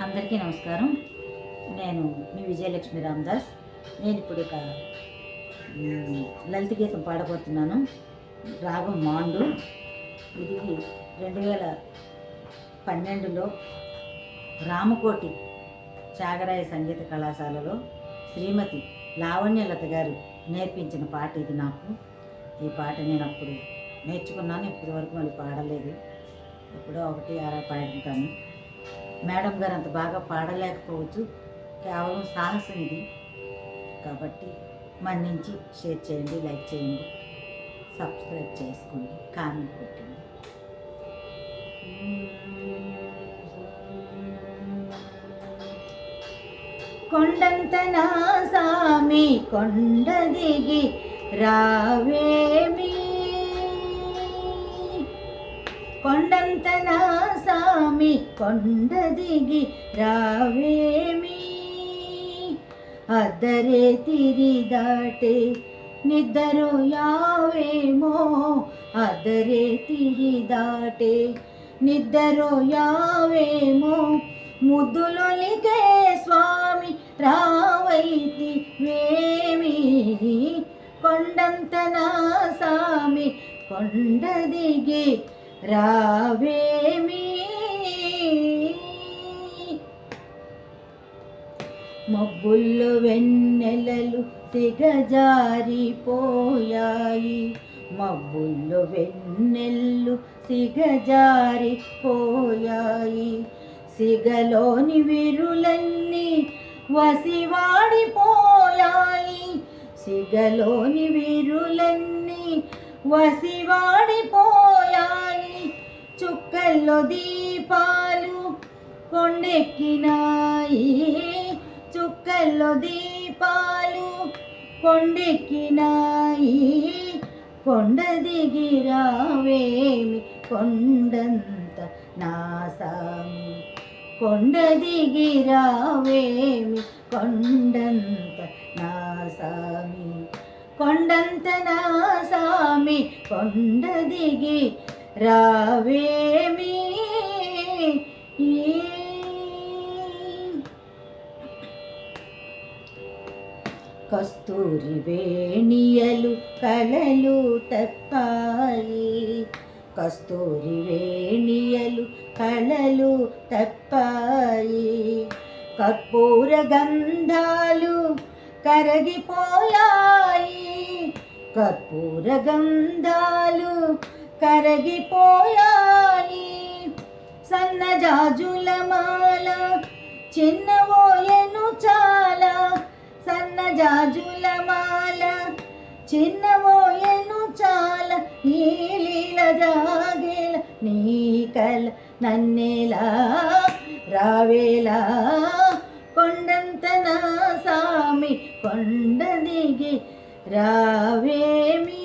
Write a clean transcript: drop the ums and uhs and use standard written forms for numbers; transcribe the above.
అందరికీ నమస్కారం. నేను మీ విజయలక్ష్మి రామదాస్. నేను ఇప్పుడు ఒక లలిత గీతం పాడబోతున్నాను. రాగం మాండు. ఇది 2012లో రామకోటి త్యాగరాయ సంగీత కళాశాలలో శ్రీమతి లావణ్యలత గారు నేర్పించిన పాట ఇది. నాకు ఈ పాట నేను అప్పుడు నేర్చుకున్నాను, ఇప్పటి వరకు మళ్ళీ పాడలేదు. ఎప్పుడో ఒకటి అలా పాడుతాను. మేడం గారు అంత బాగా పాడలేకపోవచ్చు, కేవలం సాహసం ఇది. కాబట్టి మన్నించి షేర్ చేయండి, లైక్ చేయండి, సబ్స్క్రైబ్ చేసుకోండి, కామెంట్ పెట్టండి. కొండంత నా సామి కొండ దిగి రావేమి, కొండంత నా సామి కొండ దిగి రావేమి, అద్దరే తిరి దాటే నిద్దరు యావేమో, అద్దరే తిరి దాటే నిద్దరు యావేమో, ముద్దులొలికే స్వామి రావైతి వేమి, కొండంత నా సామి కొండ దిగి రావేమి. మబ్బుల్లో వెన్నెలలు సిగజారిపోయాయి, మబ్బుల్లో వెన్నెల్లు సిగజారిపోయాయి, సిగలోని విరులన్నీ వసివాడిపోయాయి, సిగలోని విరులన్నీ వసివాడిపోయాయి, చుక్కల్లో దీపాలు కొండెక్కినాయి, చుక్కల్లో దీపాలు కొండెక్కినాయి, కొండ దిగి రావేమి కొండంత నా సామి, కొండ దిగి రావేమి కొండంత నా సామి, కొండంత నా సామి కొండ దిగి రావేమి. కస్తూరి వేణియలు కళలు తప్పాయి, కస్తూరి వేణియలు కళలు తప్పాయి, కర్పూర గంధాలు కరగిపోయాయి, కర్పూర గంధాలు కరగిపోయాయి, సన్నజాజుల మాల చిన్నవోయెను చాలా, సన్నజాజుల మాల చిన్నవోయెను చాలా, ఈ లీల జాగేల నీ కల నన్నేలా రావేలా, కొండంత నా సామి కొండ దిగి రావేమి.